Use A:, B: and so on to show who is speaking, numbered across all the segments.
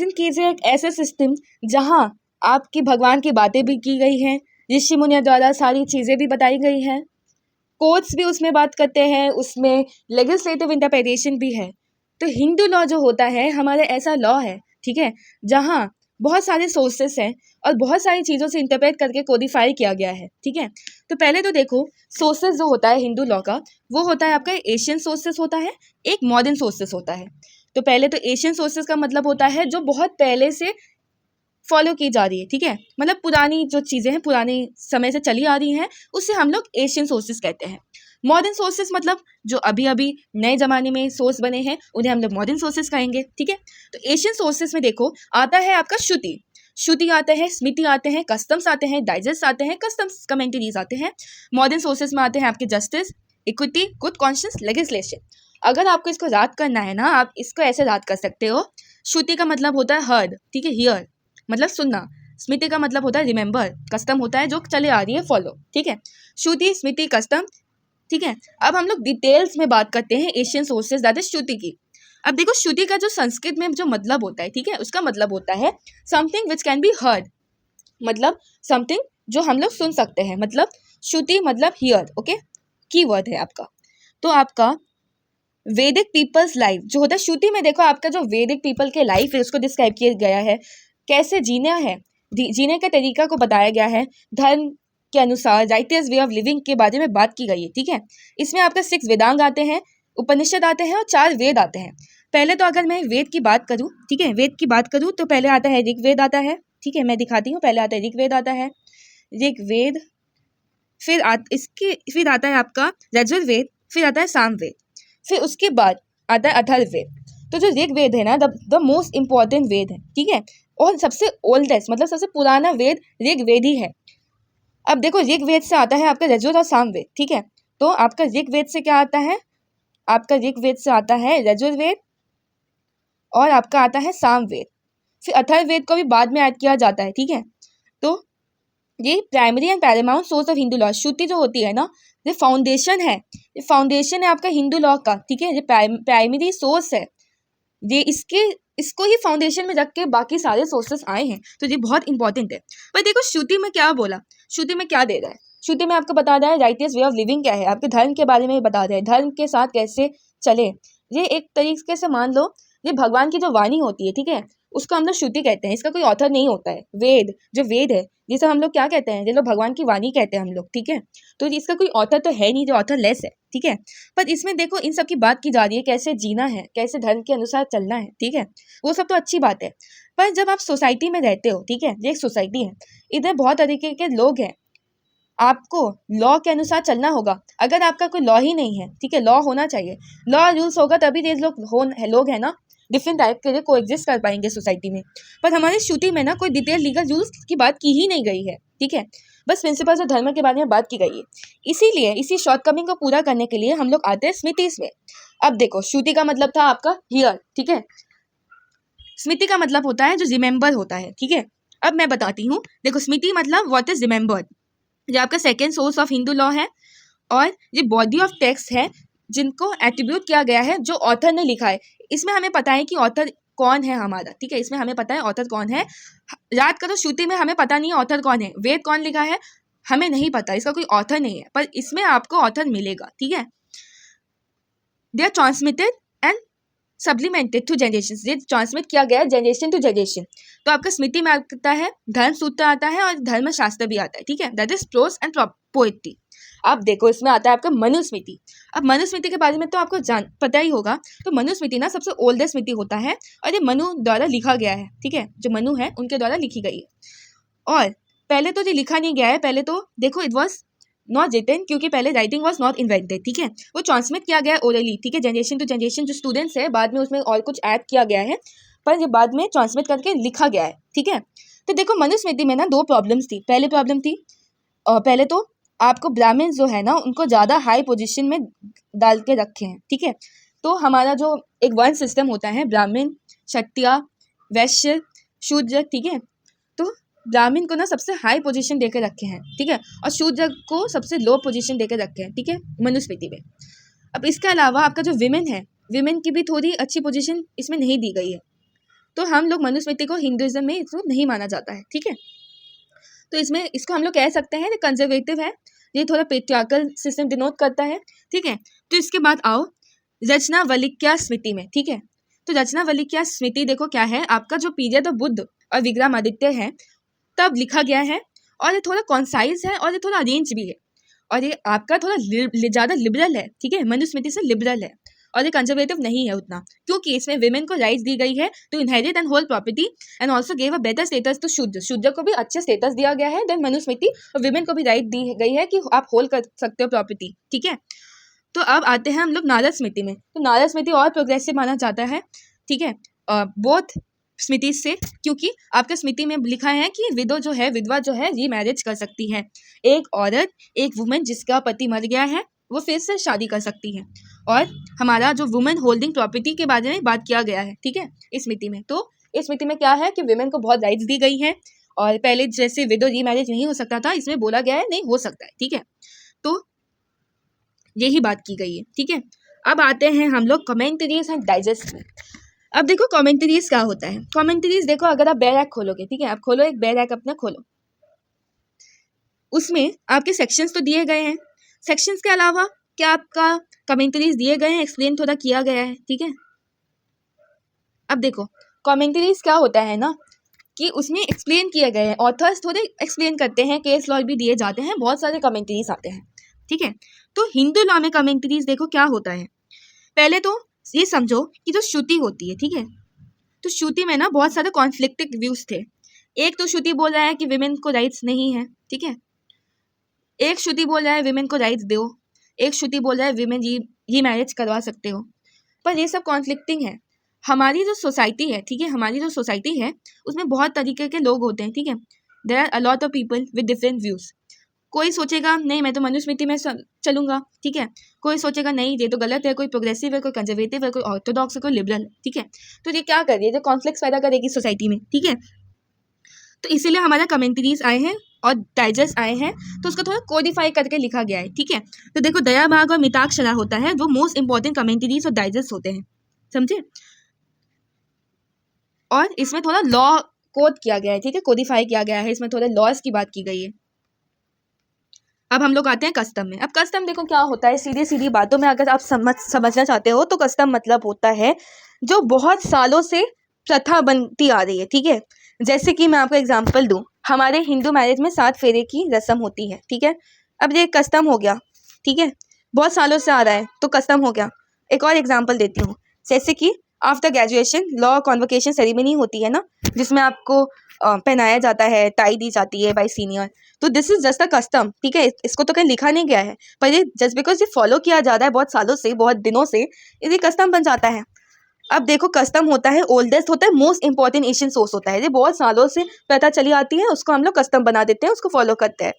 A: कीजिए एक ऐसे सिस्टम जहाँ आपकी भगवान की बातें भी की गई हैं, ऋषि मुनियों द्वारा सारी चीज़ें भी बताई गई हैं, कोर्ट्स भी उसमें बात करते हैं, उसमें लेजिस्लेटिव इंटरप्रिटेशन भी है। तो हिंदू लॉ जो होता है हमारा ऐसा लॉ है, ठीक है, जहाँ बहुत सारे सोर्सेस हैं और बहुत सारी चीज़ों से इंटरप्रेट करके कोडिफाई किया गया है, ठीक है। तो पहले तो देखो सोर्सेस जो होता है हिंदू लॉ का, वो होता है आपका एशियन सोर्सेस होता है, एक मॉडर्न सोर्सेस होता है। तो पहले तो एशियन सोर्सेस का मतलब होता है जो बहुत पहले से फॉलो की जा रही है, ठीक है, मतलब पुरानी जो चीज़ें हैं पुराने समय से चली आ रही हैं, उससे हम लोग एशियन सोर्सेस कहते हैं। मॉडर्न सोर्सेस मतलब जो अभी अभी नए ज़माने में सोर्स बने हैं उन्हें हम लोग मॉडर्न सोर्सेस कहेंगे, ठीक है। तो एशियन सोर्सेस में देखो आता है आपका श्रुति आते हैं, स्मृति आते हैं, कस्टम्स आते हैं, डाइजेस्ट आते हैं, कस्टम्स कमेंटरीज आते हैं। मॉडर्न सोर्सेस में आते हैं आपके justice, equity, good conscious, legislation. अगर आपको इसको याद करना है ना, आप इसको ऐसे याद कर सकते हो। श्रुति का मतलब होता है हर्ड, ठीक है, हियर मतलब सुनना। स्मृति का मतलब होता है रिमेंबर, कस्टम होता है जो चले आ रही है फॉलो, ठीक है। श्रुति, स्मृति, कस्टम, ठीक है। अब हम लोग डिटेल्स में बात करते हैं एशियन सोर्सेज दैट इज श्रुति की। अब देखो श्रुति का जो संस्कृत में जो मतलब होता है, ठीक है, उसका मतलब होता है something which can be heard, मतलब समथिंग जो हम लोग सुन सकते हैं, मतलब श्रुति मतलब हियर, ओके, की वर्ड है आपका। तो आपका वैदिक पीपल्स लाइफ जो होता है श्रुति में, देखो आपका जो वैदिक पीपल के लाइफ है उसको डिस्क्राइब किया गया है, कैसे जीना है, जीने का तरीका को बताया गया है, धर्म के अनुसार राइटियस वे ऑफ लिविंग के बारे में बात की गई है, ठीक है। इसमें आपका 6 वेदांग आते हैं, उपनिषद आते हैं और 4 वेद आते हैं। पहले तो अगर मैं वेद की बात करूं, ठीक है, वेद की बात करूं तो पहले आता है ऋग्वेद आता है, ठीक है, मैं दिखाती हूँ। पहले आता है ऋग्वेद आता है, ऋग्वेद, फिर आता है आपका यजुर्वेद, फिर आता है सामवेद, फिर उसके बाद आता है अथर्ववेद। तो जो ऋग्वेद है ना, द मोस्ट इंपॉर्टेंट वेद है, ठीक है, और सबसे ओल्डेस्ट मतलब सबसे पुराना वेद ऋग्वेद ही है। अब देखो ऋग्वेद से आता है आपका यजुर और सामवेद, ठीक है। तो आपका ऋग्वेद से क्या आता है, आपका ऋग्वेद से आता है यजुर्वेद और आपका आता है सामवेद, फिर अथर्ववेद को भी बाद में ऐड किया जाता है, ठीक है। तो ये primary and paramount source of Hindu law, Shruti जो होती है ना, ये फाउंडेशन है, ये फाउंडेशन है आपका हिंदू लॉ का, ठीक है, ये प्राइमरी सोर्स है, ये इसको ही फाउंडेशन में रख के बाकी सारे सोर्सेस आए हैं, तो ये बहुत इंपॉर्टेंट है। पर देखो श्रुति में क्या बोला, श्रुति में क्या दे रहा है, श्रुति में आपको बता रहा है राइटियस वे ऑफ लिविंग क्या है, आपके धर्म के बारे में बता रहा है, धर्म के साथ कैसे चले। ये एक तरीके से मान लो ये भगवान की जो वाणी होती है, ठीक है, उसको हम लोग श्रुति कहते हैं, इसका कोई ऑथर नहीं होता है। वेद जो वेद है जिसे हम लोग क्या कहते हैं, जो भगवान की वाणी कहते हैं हम लोग, ठीक है, तो इसका कोई ऑथर तो है नहीं, जो ऑथर लेस है, ठीक है। पर इसमें देखो इन सब की बात की जा रही है, कैसे जीना है, कैसे धर्म के अनुसार चलना है, ठीक है, वो सब तो अच्छी बात है। पर जब आप सोसाइटी में रहते हो, ठीक है, ये एक सोसाइटी है, इधर बहुत तरीके के लोग हैं, आपको लॉ के अनुसार चलना होगा। अगर आपका कोई लॉ ही नहीं है, ठीक है, लॉ होना चाहिए, लॉ रूल्स होगा तभी ये लोग हैं ना, डिफरेंट टाइप के लिए कोएग्जिस्ट कर पाएंगे सोसाइटी में। पर हमारी श्रुति में ना कोई डिटेल लीगल रूल्स की बात की ही नहीं गई है, ठीक है, बस प्रिंसिपल्स और धर्म के बारे में बात की गई है। इसीलिए इसी शॉर्टकमिंग को पूरा करने के लिए हम लोग आते हैं स्मृतिस में। अब देखो श्रुति का मतलब था आपका हियर, ठीक है, स्मृति का मतलब होता है जो रिमेंबर होता है, ठीक है। अब मैं बताती हूँ, देखो स्मृति मतलब व्हाट इज रिमेंबर्ड, जो आपका second source of Hindu law है, और ये बॉडी ऑफ टेक्स्ट है जिनको एट्रीब्यूट किया गया है जो ऑथर ने लिखा है। इसमें हमें पता है कि ऑथर कौन है हमारा, ठीक है, इसमें हमें पता है ऑथर कौन है। याद करो श्रुति में हमें पता नहीं है ऑथर कौन है, वेद कौन लिखा है हमें नहीं पता, इसका कोई ऑथर नहीं है, पर इसमें आपको ऑथर मिलेगा, ठीक है। They are transmitted and supplemented to generation, ये ट्रांसमिट किया गया है जनरेशन टू जनरेशन। तो आपका स्मृति में आता है धर्म सूत्र आता है और धर्म शास्त्र भी आता है, ठीक है, that is pros and poetry. अब देखो इसमें आता है आपका मनुस्मृति। अब मनुस्मृति के बारे में तो आपको पता ही होगा। तो मनुस्मृति ना सबसे ओल्डेस्ट स्मृति होता है और ये मनु द्वारा लिखा गया है, ठीक है, जो मनु है उनके द्वारा लिखी गई है। और पहले तो ये लिखा नहीं गया है, पहले तो देखो इट वॉज नॉट रिटन, क्योंकि पहले राइटिंग वॉज नॉट इन्वेंटेड, ठीक है, वो ट्रांसमिट किया गया है ओरली, ठीक है, जनरेशन टू जनरेशन। जो स्टूडेंट्स है बाद में उसमें और कुछ ऐड किया गया है, पर ये बाद में ट्रांसमिट करके लिखा गया है, ठीक है। तो देखो मनुस्मृति में ना 2 प्रॉब्लम्स थी। पहले प्रॉब्लम थी पहले तो आपको ब्राह्मण जो है ना उनको ज़्यादा हाई पोजीशन में डाल के रखे हैं, ठीक है। तो हमारा जो एक वर्ण सिस्टम होता है, ब्राह्मण, क्षत्रिय, वैश्य, शूद्र, ठीक है, तो ब्राह्मण को ना सबसे हाई पोजीशन देके रखे हैं, ठीक है, और शूद्र को सबसे लो पोजीशन देके रखे हैं, ठीक है, मनुस्मृति में। अब इसके अलावा आपका जो विमेन है, विमेन की भी थोड़ी अच्छी पोजीशन इसमें नहीं दी गई है। तो हम लोग मनुस्मृति को हिंदुइज्म में इसको नहीं माना जाता है, ठीक है। तो इसमें इसको हम लोग कह सकते हैं कंजर्वेटिव है, ये थोड़ा पेट्रियार्कल सिस्टम डिनोट करता है, ठीक है। तो इसके बाद आओ रचनावलिक्या स्मृति में, ठीक है। तो रचनावलिक्या स्मृति देखो क्या है, आपका जो पीरियड ऑफ बुद्ध और विक्रमादित्य है तब लिखा गया है, और ये थोड़ा कॉन्साइज है और ये थोड़ा अरेंज भी है, और ये आपका थोड़ा ज़्यादा लिबरल है, ठीक है, मनुस्मृति से लिबरल है, और ये कंजर्वेटिव नहीं है उतना, क्योंकि इसमें विमेन को राइट्स दी गई है to inherit and hold property and also gave a better status to शूद्र को भी अच्छे स्टेटस दिया गया है देन मनुस्मृति, और विमेन को भी राइट दी गई है कि आप होल्ड कर सकते हो प्रॉपर्टी, ठीक है। तो अब आते हैं हम लोग नारद स्मृति में। तो नारद स्मृति और प्रोग्रेसिव माना जाता है, ठीक है, बोथ स्मृति से, क्योंकि आपके स्मृति में लिखा है कि विधवा जो है रीमैरिज कर सकती है, एक औरत, एक वुमेन जिसका पति मर गया है वो फिर से शादी कर सकती है, और हमारा जो वुमेन होल्डिंग प्रॉपर्टी के बारे में बात किया गया है, ठीक है, इस स्मृति में। तो इस स्मृति में क्या है कि विमेन को बहुत राइट्स दी गई है, और पहले जैसे विडो रीमैरिज नहीं हो सकता था, इसमें बोला गया है नहीं हो सकता है, ठीक है। तो यही बात की गई है, ठीक है। अब आते हैं हम लोग कमेंट्रीज एंड डाइजेस्ट में। अब देखो कमेंट्रीज क्या होता है। कमेंट्रीज देखो, अगर आप बैरक खोलोगे, ठीक है, आप खोलो एक बैरक अपना खोलो, उसमें आपके सेक्शंस तो दिए गए हैं, सेक्शंस के अलावा क्या आपका कमेंट्रीज दिए गए हैं, एक्सप्लेन थोड़ा किया गया है, ठीक है। अब देखो कमेंट्रीज क्या होता है ना कि उसमें एक्सप्लेन किए गए हैं, ऑथर्स थोड़े एक्सप्लेन करते हैं, केस लॉ भी दिए जाते हैं, बहुत सारे कमेंट्रीज आते हैं, ठीक है। तो हिंदू लॉ में कमेंट्रीज देखो क्या होता है। पहले तो ये समझो कि जो श्रुति होती है, ठीक है, तो श्रुति में ना बहुत सारे कॉन्फ्लिक्टिंग व्यूज थे। एक तो श्रुति बोल रहा है कि विमेन को राइट्स नहीं है, ठीक है, एक श्रुति बोल रहा है विमेन को राइट्स दो, एक श्रुति बोल रहा है विमेन ये मैरिज करवा सकते हो, पर ये सब कॉन्फ्लिक्टिंग है। हमारी जो सोसाइटी है, ठीक है, हमारी जो सोसाइटी है उसमें बहुत तरीके के लोग होते हैं, ठीक है, there are a lot of people with different views. कोई सोचेगा नहीं मैं तो मनुस्मृति में चलूंगा, ठीक है, कोई सोचेगा नहीं ये तो गलत है, कोई प्रोग्रेसिव है, कोई कंजर्वेटिव है, कोई ऑर्थोडॉक्स है, कोई लिबरल है, ठीक है। तो ये क्या कर रही है, जो कॉन्फ्लिक्ट्स पैदा करेगी सोसाइटी में, ठीक है। तो इसीलिए हमारा कमेंट्रीज आए हैं और डाइजेस्ट आए हैं, तो उसको थोड़ा कोडिफाई करके लिखा गया है, ठीक है। तो देखो दयाभाग और मिताक्षरा होता है वो मोस्ट इंपॉर्टेंट कमेंट्रीज और डाइजेस्ट होते हैं, समझे, और इसमें थोड़ा लॉ कोड किया गया है, ठीक है, कोडिफाई किया गया है, इसमें थोड़े लॉज की बात की गई है। अब हम लोग आते हैं कस्टम में। अब कस्टम देखो क्या होता है, सीधी सीधी बातों में अगर आप समझना चाहते हो तो कस्टम मतलब होता है जो बहुत सालों से प्रथा बनती आ रही है, ठीक है। जैसे कि मैं आपको एग्जांपल दूं, हमारे हिंदू मैरिज में 7 फेरे की रस्म होती है, ठीक है। अब ये कस्टम हो गया, ठीक है, बहुत सालों से आ रहा है तो कस्टम हो गया। एक और एग्जाम्पल देती हूँ, जैसे कि after graduation law convocation ceremony होती है ना, जिसमें आपको पहनाया जाता है, टाई दी जाती है बाय सीनियर, तो this is just a custom, ठीक है, इसको तो कहीं लिखा नहीं गया है, पर ये जस्ट बिकॉज ये फॉलो किया जा रहा है बहुत सालों से, बहुत दिनों से, ये कस्टम बन जाता है। अब देखो कस्टम होता है ओल्डेस्ट होता है, मोस्ट इंपॉर्टेंट एशियन सोर्स होता है, ये बहुत सालों से प्रथा चली आती है, उसको हम लोग कस्टम बना देते हैं, उसको फॉलो करते हैं।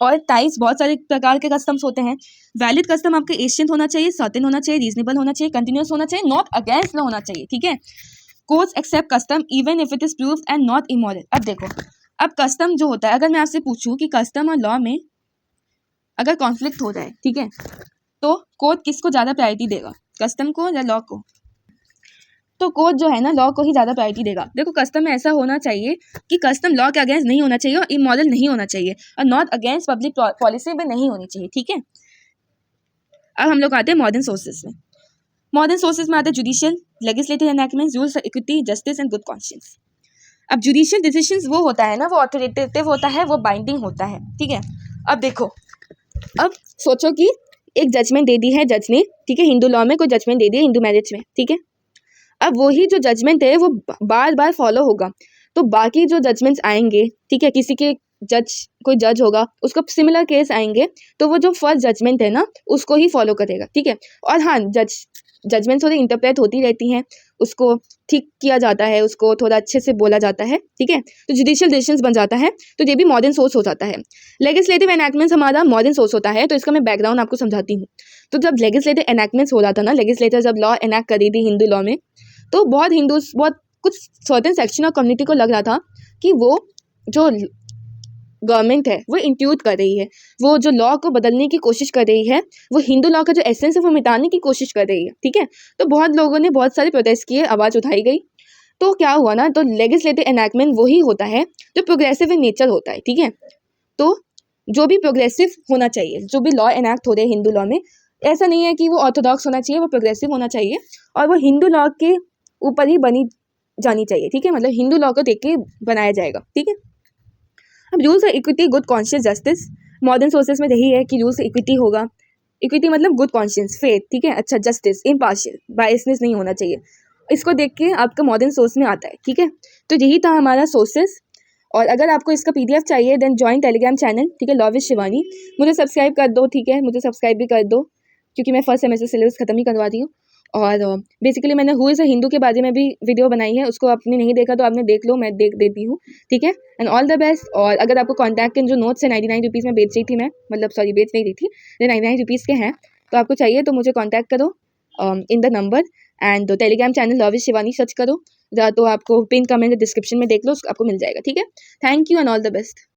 A: और टाइप्स बहुत सारे प्रकार के कस्टम्स होते हैं। वैलिड कस्टम आपके एशियंट होना चाहिए, सर्टेन होना चाहिए, रीजनेबल होना चाहिए, कंटिन्यूस होना चाहिए, नॉट अगेंस्ट लॉ होना चाहिए, ठीक है। Courts accept custom even if it is proved and not immoral. अब देखो, अब कस्टम जो होता है, अगर मैं आपसे पूछूं कि कस्टम और लॉ में अगर कॉन्फ्लिक्ट हो जाए, ठीक है, तो कोर्ट किसको ज़्यादा प्रायोरिटी देगा, कस्टम को या लॉ को? तो कोर्ट जो है ना लॉ को ही ज़्यादा प्रायोरिटी देगा। देखो कस्टम में ऐसा होना चाहिए कि कस्टम लॉ के अगेंस्ट नहीं होना चाहिए और इमोरल नहीं होना चाहिए और नॉट अगेंस्ट पब्लिक पॉलिसी में नहीं होनी चाहिए, ठीक है। अब हम लोग आते हैं मॉडर्न सोर्सेज में। मॉडर्न सोर्सेज में आते हैं judicial, legislative enactments, rules, equity, justice and good conscience. अब जुडिशियल डिसीजंस वो होता है ना, वो ऑथोरिटेटिव होता है, वो बाइंडिंग होता है, ठीक है। अब देखो, अब सोचो कि एक जजमेंट दे दी है जज ने, ठीक है, हिंदू लॉ में कोई जजमेंट दे दी है हिंदू मैरिज में, ठीक है। अब वही जो जजमेंट है वो बार बार फॉलो होगा, तो बाकी जो जजमेंट्स आएंगे, ठीक है, किसी के कोई जज होगा उसको सिमिलर केस आएंगे, तो वो जो फर्स्ट जजमेंट है ना उसको ही फॉलो करेगा, ठीक है। और हाँ, जजमेंट थोड़ी इंटरप्रेट होती रहती हैं, उसको ठीक किया जाता है, उसको थोड़ा अच्छे से बोला जाता है, ठीक है, तो जुडिशियल डिसीजंस बन जाता है, तो ये भी मॉडर्न सोर्स हो जाता है। लेजिस्लेटिव एनैक्टमेंट्स हमारा मॉडर्न सोर्स होता है, तो इसका मैं बैकग्राउंड आपको समझाती हूँ। तो जब लेजिस्लेटिव एनैक्टमेंट्स हो रहा था ना, लेजिस्लेटर जब लॉ एनैक्ट करी थी हिंदू लॉ में, तो बहुत कुछ सर्टेन सेक्शन और कम्युनिटी को लग रहा था कि वो जो गवर्नमेंट है वो इंट्यूट कर रही है, वो जो लॉ को बदलने की कोशिश कर रही है, वो हिंदू लॉ का जो एसेंस है वो मिटाने की कोशिश कर रही है, ठीक है। तो बहुत लोगों ने बहुत सारे प्रोटेस्ट किए, आवाज़ उठाई गई, तो क्या हुआ ना, तो लेजिस्लेटिव एनैक्टमेंट वही होता है जो प्रोग्रेसिव इन नेचर होता है, ठीक है। तो जो भी प्रोग्रेसिव होना चाहिए, जो भी लॉ एनैक्ट हो रहे हैं हिंदू लॉ में, ऐसा नहीं है कि वो ऑर्थोडॉक्स होना चाहिए, वो प्रोग्रेसिव होना चाहिए और वो हिंदू लॉ के ऊपर ही बनी जानी चाहिए, ठीक है। मतलब हिंदू लॉ को देख के बनाया जाएगा, ठीक है। अब rules of equity, good conscious, justice, modern sources में यही है कि रूल्स इक्विटी होगा। इक्विटी मतलब गुड कॉन्शियस, फेथ, ठीक है। अच्छा, जस्टिस, इम्पार्शियल, बायसनेस नहीं होना चाहिए। इसको देख के आपका मॉडर्न सोर्स में आता है, ठीक है। तो यही था हमारा सोर्सेस। और अगर आपको इसका पीडीएफ चाहिए देन ज्वाइन टेलीग्राम चैनल, ठीक है, लॉ विद शिवानी। मुझे सब्सक्राइब कर दो, ठीक है, मुझे सब्सक्राइब भी कर दो क्योंकि मैं फर्स्ट सेमेस्टर सिलेबस खत्म ही करवा दी हूँ। और बेसिकली मैंने हु इज़ अ हिंदू के बारे में भी वीडियो बनाई है, उसको आपने नहीं देखा तो आपने देख लो, मैं देख देती हूँ, ठीक है। And all the best. और अगर आपको कॉन्टैक्ट के जो नोट्स है 99 रुपीज़ में बेच रही थी मैं, मतलब सॉरी बेच नहीं रही थी, 99 रुपीज़ के हैं, तो आपको चाहिए तो मुझे कॉन्टैक्ट करो in the number. And Telegram channel law with Shivani search करो, या तो आपको पिन कमेंट डिस्क्रिप्शन में देख लो, आपको मिल जाएगा, ठीक है। Thank you and all the best.